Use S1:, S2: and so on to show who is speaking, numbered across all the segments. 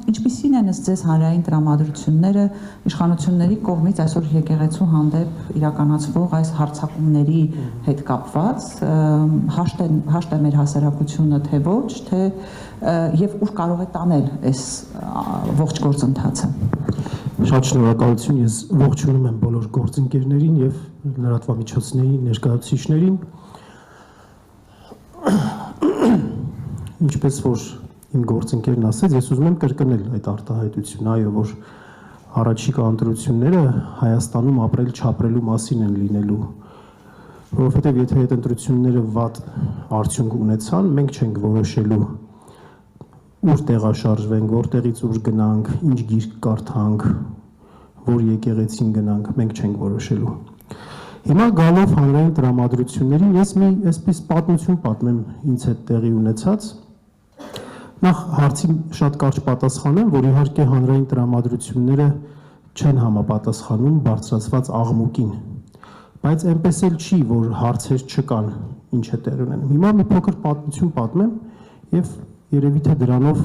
S1: ինչպիսին են ձեզ հանրային տրամադրությունները իշխանությունների կողմից այսօր եկեղեցու հանդեպ իրականացվող այս հարձակումների հետ կապված, հաշտ է մեր հասարակությունը, թե ոչ, թե եւ ուր կարող է տանել այս ողջ գործընթացը։
S2: Շատ շնորհակալություն, ես ողջունում եմ բոլոր գործընկերներին եւ լրատվամիջոցների ներկայացուցիչներին։ Ինչպես որ իմ գործընկերն ասեց, ես ուզում եմ կրկնել այդ արտահայտությունը, այո, որ առաջիկա ընտրությունները Հայաստանում ապրել չապրելու մասին են լինելու, որովհետև եթե այդ ընտրությունները վատ արդյունք ունեցան, մենք չենք որոշելու ուր տեղաշարժվենք, որտեղից ուր գնանք, ինչ գիրք կարդանք, որ եկեղեցին գնանք, մենք չենք որոշելու։ Հիմա գալով հանրային տրամադրություններին, ես մի այսպես պատմություն պատմեմ ինձ հետ տեղի ունեցած։ Նախ հարցին շատ կարճ պատասխանեմ, որ իհարկե հանրային տրամադրությունները չեն համապատասխանում բարձրացված աղմուկին, բայց այնպես էլ չի, որ հարցեր չկան, ինչ է տեղ ունենում։ Հիմա մի փոքր պատմություն պատմեմ եւ երևի թե դրանով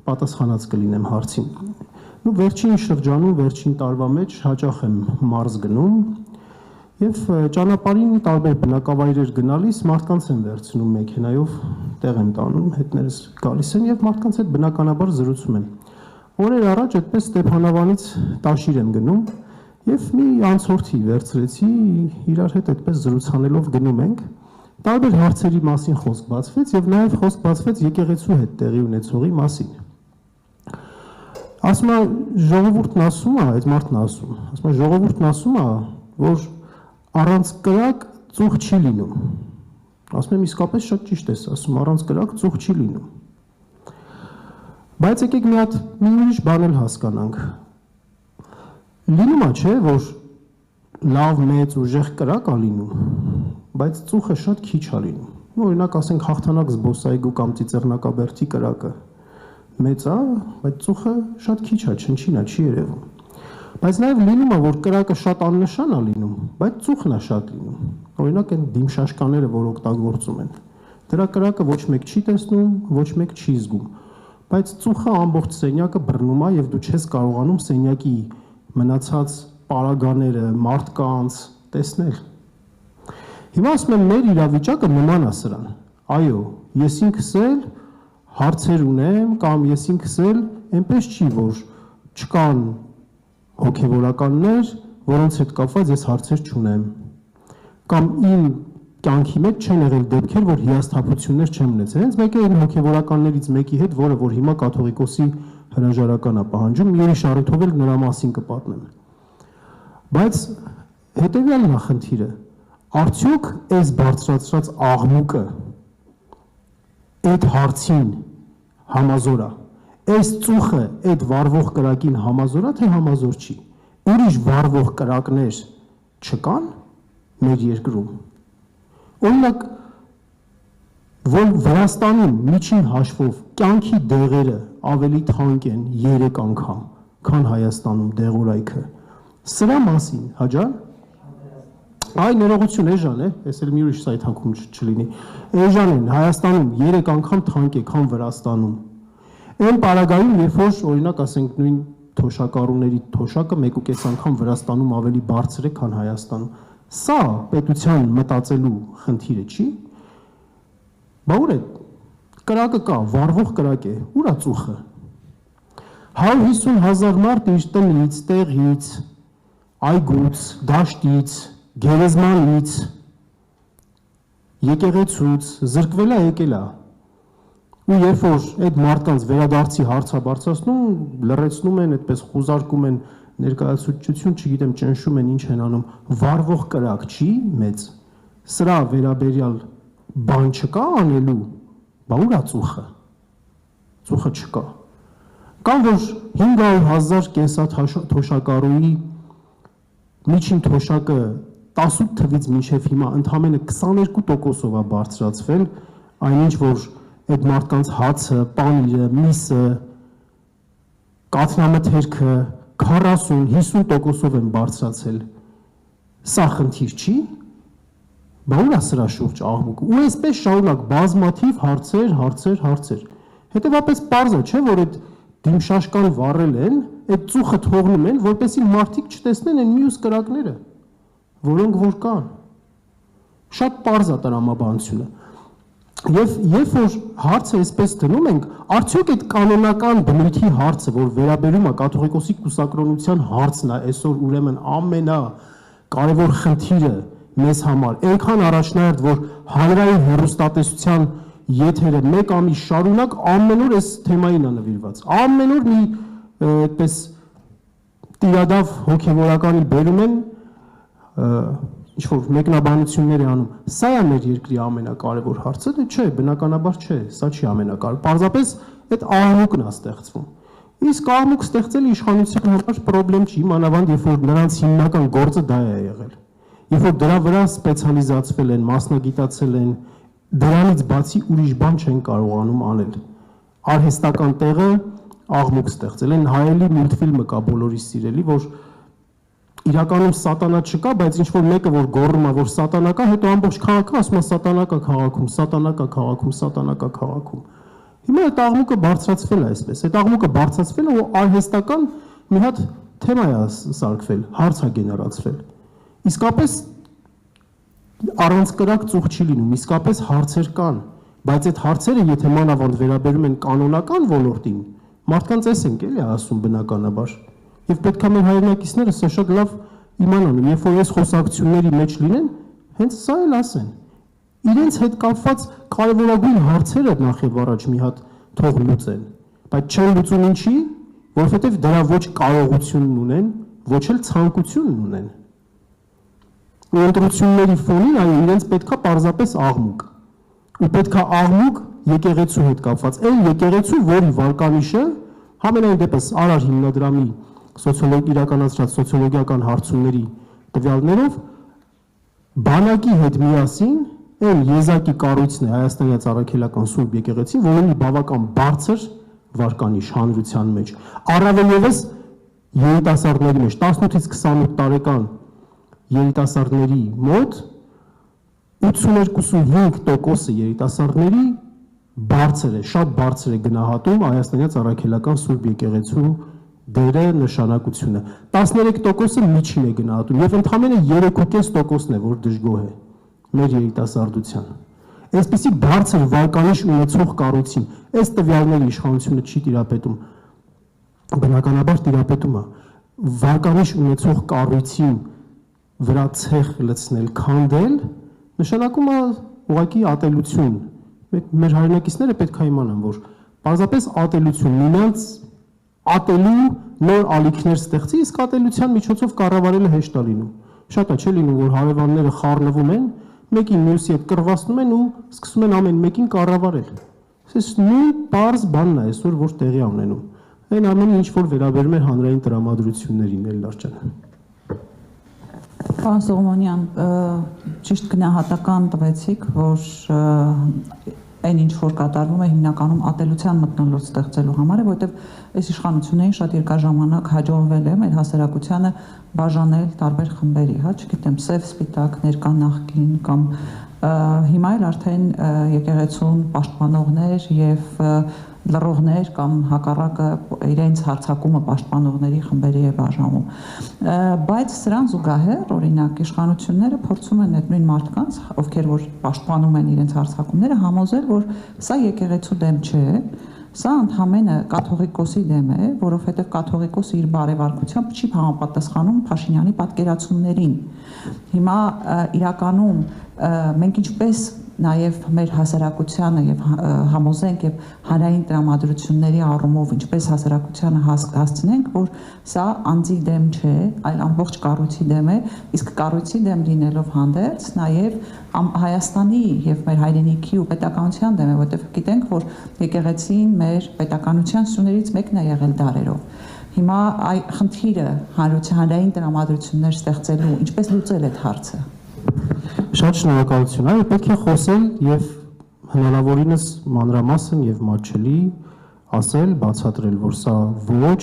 S2: պատասխանած կլինեմ հարցին։ Վերջին շրջանում, վերջին տարվա մեջ հաճախ եմ մարզ գնում եւ ճանապարհին տարբեր բնակավայրեր գնալիս մարդկանց եմ վերցնում մեքենայով, տեղ եմ տանում, հետներս գալիս են եւ մարդկանց հետ բնականաբար զրուցում եմ։ Օրեր առաջ այդպես Ստեփանավանից Տաշիր եմ գնում եւ մի անցորդի վերցրեցի, իրար հետ այդպես զրուցանելով գնում ենք։ Տարբեր հարցերի մասին խոսք բացվեց եւ նաեւ խոսք բացվեց եկեղեցու հետ տեղի ունեցողի մասին։ Ասում է ժողովուրդն ասում է, այդ մարդն ասում է ժողովուրդն ասում է, որ առանց կրակ ծուխ չի լինում։ Ասում եմ իսկապես շատ ճիշտ ես ասում, առանց կրակ ծուխ չի լինում։ Բայց եկեք մի հատ մի ուրիշ բան էլ հասկանանք։ Լինում է, չէ, որ լավ մեծ ուժեղ կրակ է լինում, բայց ծուխը շատ քիչ է լինում։ Օրինակ ասենք հաղթանակ զբոսայգու կամ Ծիծեռնակաբերդի կրակը մեծ է, բայց ծուխը շատ քիչ է, չնչին է, չի երևում։ Բայց նաև լինում է, որ կրակը շատ աննշան է լինում, բայց ծուխն է շատ լինում։ Օրինակ այն դիմշաշկաները, որ օգտագործում են, դրա կրակը ոչ մեկ չի տեսնում, ոչ մեկ չի զգում, բայց ծուխը ամբողջ սենյակը բռնում է եւ դու չես կարողանում սենյակի մնացած պարագաները, մարդկանց տեսնել։ Հիմա ասում եմ, մեր իրավիճակը նման է սրան։ Այո, ես ինքս էլ հարցեր ունեմ կամ ես ինքս էլ այնպես չի, որ չկան հոգևորականներ, որոնց հետ կապված ես հարցեր չունեմ։ Կամ իմ կյանքի մեջ չեն եղել դեպքեր, որ հիասթափություններ չեմ ունեցել։ Հենց մեկ է այն հոգևորականներից մեկի հետ, որը որ հիմա կաթողիկոսի հրաժարական է պահանջում, մի ուրիշ առիթով էլ նրա մասին կպատմեմ։ Բայց հետևյալն է խնդիրը։ Արդյոք այս բարձրացրած աղմուկը այդ հարցին համազոր է։ Այս ծուխը այդ վառվող կրակին համազոր է, թե համազոր չի։ Ուրիշ վառվող կրակներ չկան մեր երկրում։ Օրինակ, որ Վրաստանում միջին հաշվով կյանքի դեղերը ավելի թանկ են 3 անգամ, քան Հայաստանում դեղորայքը։ Սրա մասին, հաջան։ Այ ներողություն Էժան է, ես էլ մի ուրիշ սայթանքում չլինի։ Էժան են Հայաստանում 3 անգամ թանկ է, քան Վրաստանում։ Այն պարագայում, երբ որ օրինակ ասենք նույն թոշակառուների թոշակը 1.5 անգամ Վրաստանում ավելի բարձր է, քան Հայաստանում։ Սա պետության մտածելու խնդիրը չի։ Բա ուր է կրակը կա, վառվող կրակ է, ուր է ծուխը։ 150,000 մարդ իր տնից, տեղից, այգուց, դաշտից, գերեզմանից, եկեղեցուց զրկվել է եկել է։ Ու երբ որ այդ մարդկանց վերադարձի հարցը բարձրացնում, լռեցնում են, այդպես խուզարկում են ներկայացուցչություն, չգիտեմ, ճնշում են, ինչ են անում, վառվող կրակ չի մեծ։ Սրա վերաբերյալ բան չկա անելու, բա ուր է ծուխը։ Ծուխը չկա։ Կամ որ 500,000 կենսաթ թոշակառուի միջին թոշակը 18 թվից մինչև հիմա ընդամենը 22%-ով է բարձրացվել, այնինչ որ այդ մարդկանց հացը, պանիրը, միսը, կաթնամթերքը 40-50%-ով են բարձրացել։ Սա խնդիր չի։ Բա ուր է սրա շուրջ աղմուկը։ Ու այսպես շարունակ բազմաթիվ հարցեր։ Հետևաբար պարզ է, չէ՞ որ այդ դիմշաշկան վառել են, այդ ծուխը թողնում են, որպեսզի մարդիկ չտեսնեն այն մյուս կրակները, որոնք որ կան։ Շատ պարզ է տրամաբանությունը։ Եվ երբ որ հարցը այսպես դնում ենք, արդյոք այդ կանոնական բնույթի հարցը, որ վերաբերում է կաթողիկոսի կուսակրոնության հարցն է, այսօր ուրեմն ամենակարևոր խնդիրը մեզ համար, այնքան առաջնահերթ, որ հանրային հեռուստատեսության եթերը մեկ ամիս շարունակ ամեն օր այս թեմային է նվիրված։ Ամեն օր մի այդպես տիրադավ հոգևորականի բերում են ինչ-որ մեկնաբանություններ է անում, սա է մեր երկրի ամենակարևոր հարցը, դե չէ, բնականաբար չէ, սա չի ամենակարևոր, պարզապես այդ աղմուկն է ստեղծվում, իսկ աղմուկ ստեղծել իշխանության համար պրոբլեմ չի, մանավանդ երբ որ նրանց հիմնական գործը դա է եղել, երբ որ դրա վրա սպեցիալիզացվել են, մասնագիտացել են, դրանից բացի ուրիշ բան չեն կարողանում անել, արհեստական տեղը աղմուկ ստեղծել են, հայելի մուլտֆիլմը կա բոլորի սիրելի, որ իրականում սատանա չկա, բայց ինչ որ մեկը որ գոռում է, որ սատանա կա, հետո ամբողջ քաղաքը ասում է սատանա կա քաղաքում, սատանա կա քաղաքում, սատանա կա քաղաքում։ Հիմա այդ աղմուկը բարձրացվել է այսպես։ Այդ աղմուկը բարձրացվել է ու արհեստական մի հատ թեմա է սարքվել, հարց է գեներացվել։ Իսկապես առանց կրակ ծուխ չի լինում, իսկապես հարցեր կան, բայց այդ հարցերը եթե մանավանդ վերաբերում են կանոնական ոլորտին, մարդկանց էս ենք էլի ասում բնականաբար։ Եվ պետք է մեր հայրենակիցները սա շատ լավ իմանան, երբ որ այս խոսակցությունների մեջ լինեն, հենց սա էլ ասեն։ Իրենց հետ կապված կարևորագույն հարցերը նախ եւ առաջ մի հատ թող լուծեն, բայց չեն լուծում ինչի, որովհետեւ դրա ոչ կարողությունն ունեն, ոչ էլ ցանկությունն ունեն։ Ու ընտրությունների ֆոնին այո, իրենց պետքա պարզապես աղմուկ։ Ու պետքա աղմուկ եկեղեցու հետ կապված, այն եկեղեցու, որի վարկանիշը համենայն դեպս Արար հիմնադրամի իրականացրած սոցիոլոգիական հարցումների տվյալներով բանակի հետ միասին այն եզակի կառույցն է Հայաստանի Առաքելական Սուրբ եկեղեցին, որ ունի բավական բարձր վարկանիշ հանրության մեջ։ Առավել ևս երիտասարդների մեջ 18-ից 28 տարեկան երիտասարդների մոտ 82.5% երիտասարդների բարձր է, շատ բարձր է գնահատում Հայաստանի Առաքելական Սուրբ եկեղեցու դերը նշանակությունը 13%-ը միջին է գնահատում եւ ընդամենը 3.5%-ն է, որ դժգոհ է մեր երիտասարդության։ Այսպիսի բարձր վարկանիշ ունեցող կառույցին այս տվյալների իշխանությունը չի տիրապետում, բնականաբար տիրապետում է վարկանիշ ունեցող կառույցին վրա ցեխ լցնել, քանդել, նշանակում է ուղղակի ատելություն։ Մեր հայրենակիցները պետք է իմանան, որ պարզապես ատելություն մինանց ատելու նոր ալիքներ ստեղծի, իսկ ատելության միջոցով կառավարելը հեշտ է լինում։ Շատ է չէ լինում, որ հարևանները խառնվում են, մեկին մյուսի հետ կռվացնում են ու սկսում են ամեն մեկին կառավարել։ Այս նույն պարզ բանն է այսօր, որ տեղի ունենում։ Այն ամենը ինչ որ վերաբերում է հանրային տրամադրություններին, Լարչյան։
S1: Պարոն Սողոմոնյան, ճիշտ գնահատական տվեցիք, որ այն ինչ որ կատարվում է հիմնականում ատելության մթնոլորտ ստեղծելու համար է, որովհետև այս իշխանություններին շատ երկար ժամանակ հաջողվել է մեր հասարակությանը բաժանել տարբեր խմբերի, հա, չգիտեմ, սև, սպիտակ, ներկա, նախկին կամ հիմա էլ արդեն եկեղեցուն պաշտպանողներ եւ լռողներ կամ հակառակը իրենց հարձակումը պաշտպանողների խմբերի է բաժանում։ Բայց սրան զուգահեռ, օրինակ, իշխանությունները փորձում են այդ նույն մարդկանց, ովքեր որ պաշտպանում են իրենց հարձակումները, համոզել, որ սա եկեղեցու դեմ չէ, սա ընդհանրապես կաթողիկոսի դեմ է, որովհետև կաթողիկոսը իր բարեվարկությամբ չի համապատասխանում Փաշինյանի պատկերացումներին։ Հիմա իրականում մենք ինչպես նաև մեր հասարակությանը եւ համոզենք եւ հանրային տրամադրությունների առումով ինչպես հասարակությանը հասցնենք, որ սա անձի դեմ չէ, այլ ամբողջ կառույցի դեմ է, իսկ կառույցի դեմ լինելով հանդերձ նաև Հայաստանի եւ մեր հայրենիքի ու պետականության դեմ է, որովհետեւ գիտենք, որ եկեղեցին մեր պետականության սյուներից մեկն է եղել դարերով։ Հիմա այ խնդիրը հանրային տրամադրություններ ստեղծելու, ինչպես լուծել այդ հարցը։
S2: Շատ շնորհակալություն, այո, պետք է խոսել եւ հնարավորինս մանրամասն եւ մատչելի ասել, բացատրել, որ սա ոչ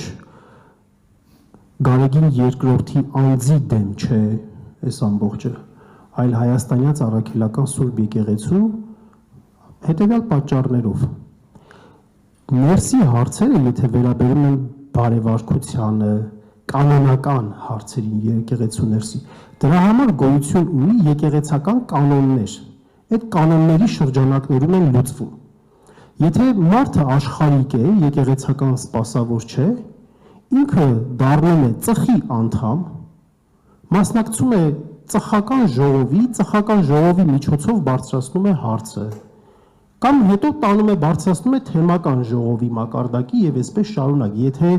S2: Գարեգին երկրորդի անձի դեմ չէ այս ամբողջը, այլ Հայաստանյան Առաքելական Սուրբ եկեղեցու հետեւյալ պատճառներով։ ներսի հարցերը, եթե վերաբերում են բարևարկությանը, կանոնական հարցերին եկեղեցու ներսի, դրա համար գոյություն ունի եկեղեցական կանոններ։ Այդ կանոնների շրջանակներում են լուծվում։ Եթե մարդը աշխարհիկ է, եկեղեցական սպասավոր չէ, ինքը դառնում է ծխի անդամ, մասնակցում է ծխական ժողովի միջոցով բարձրացնում է հարցը, կամ հետո տանում է բարձրացնում է թեմական ժողովի մակարդակի եւ այսպես շարունակ։ Եթե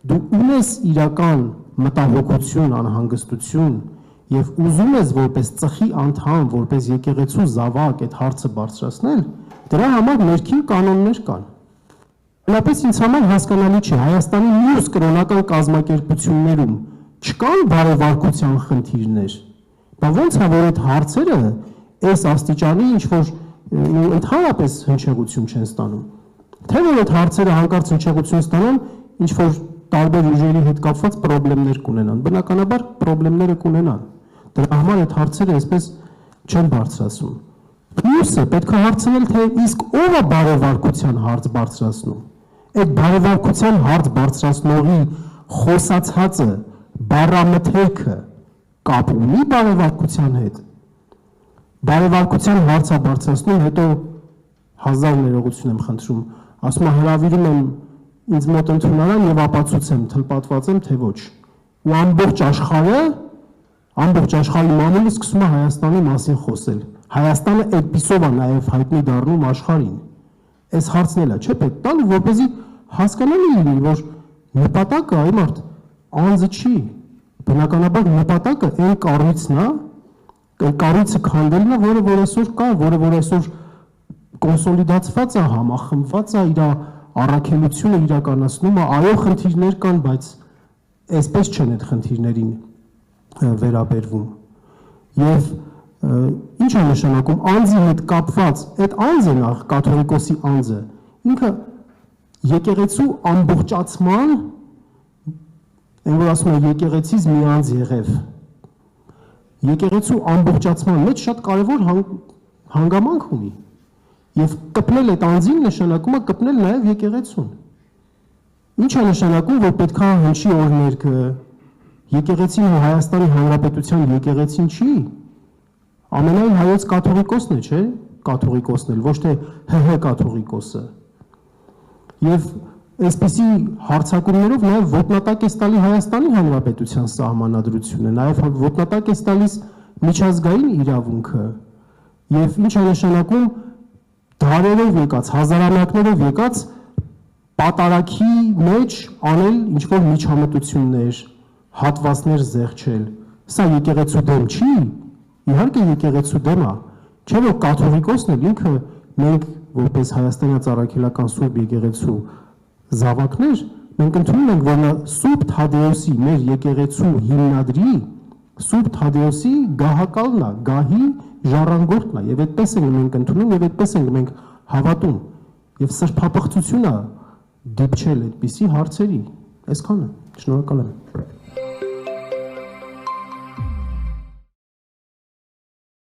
S2: դու ունես իրական մտահոգություն, անհանգստություն եւ ուզում ես որպես ծխի անդամ, որպես եկեղեցու զավակ այդ հարցը բարձրացնել, դրա համար ներքին կանոններ կան։ Հնապես ինձ համար հասկանալի չէ, Հայաստանի մյուս կրոնական կազմակերպություններում չկան բարևարկության խնդիրներ, բայց ո՞նց է որ այդ հարցերը այս աստիճանի ինչ որ ընդհանրապես հնչեղություն չեն ստանում։ Թե որ այդ հարցերը հանկարծ հնչեղություն ստանան, ինչ որ տարբեր ուժերի հետ կապված խնդիրներ կունենան։ Բնականաբար խնդիրները կունենան։ Դրա համար այդ հարցերը այսպես չեն բարձրացում։ Մյուսը պետք է հարցնել, թե իսկ ով է բարևարկության հարց բարձրացնում։ Այդ բարևարկության հարց բարձրացնողի խոսացածը, բառամթերքը կապ ունի բարևարկության հետ։ Բարևարկության հարցը բարձրացնում, հետո 1000 ներողություն եմ խնդրում, ասում եմ հրավիրում եմ ինձ մոտ ընդունարան եւ ապացուցեմ, թլպատված եմ, թե ոչ։ Ու ամբողջ աշխարհի մամուլը սկսում է Հայաստանի մասին խոսել։ Հայաստանը այդպիսով է նաեւ հայտնի դառնում աշխարհին։ Այս հարցն էլա, չէ՞ պետք տալ, որպեսզի հասկանալի լինի, որ նպատակը այ մարդ անձը չի։ Բնականաբար նպատակը այն կառույցն է, կառույցը քանդելն է, որը որ այսօր կա, որը որ այսօր կոնսոլիդացված է, համախմբված է, իր առաքելությունը իրականացնում է, այո խնդիրներ կան, բայց այսպես չեն այդ խնդիրներին վերաբերվում։ Եվ ինչ է նշանակում անձի հետ կապված, այդ անձը նախ կաթողիկոսի անձը, ինքը եկեղեցու ամբողջացման, այն որ ասում է եկեղեցից մի անձ եղև, եկեղեցու ամբողջացման մեջ շատ կարևոր հանգամանք ունի եւ կպնել այդ անձին նշանակում է կպնել նաեւ եկեղեցուն։ Ինչ է նշանակում, որ պետք է հնչի օրհներգը, եկեղեցին ու Հայաստանի Հանրապետության եկեղեցին չի, ամենայն հայոց կաթողիկոսն է, չէ՞, կաթողիկոսն էլ, ոչ թե ՀՀ կաթողիկոսը։ Եվ այսպիսի հարցակումներով նաև ոտնատակ է ստալի Հայաստանի Հանրապետության սահմանադրությունը, նաև ոտնատակ է ստալիս միջազգային իրավունքը, եւ ինչ է նշանակում դարերով եկած, հազարամյակներով եկած պատարագի մեջ անել ինչ-որ միջամտություններ, հատվածներ զեղչել։ Սա եկեղեցու դեմ չի, իհարկե եկեղեցու դեմ է, չէ՞ որ կաթողիկոսն էլ ինքը մենք որպես Հայաստանի Ծառայքելական Սուրբ եկեղեցու զավակներ, մենք ընդունում ենք, որ նա Սուրբ Թադեոսի մեր եկեղեցու հիմնադրի, Սուրբ Թադեոսի գահակալն է, գահի ժառանգորդն է, եւ այդպես ենք մենք ընդունում եւ այդպես ենք մենք հավատում։ Եվ սրբապղծությունը դիպչել այդպիսի հարցերի, այսքանը, շնորհակալ եմ։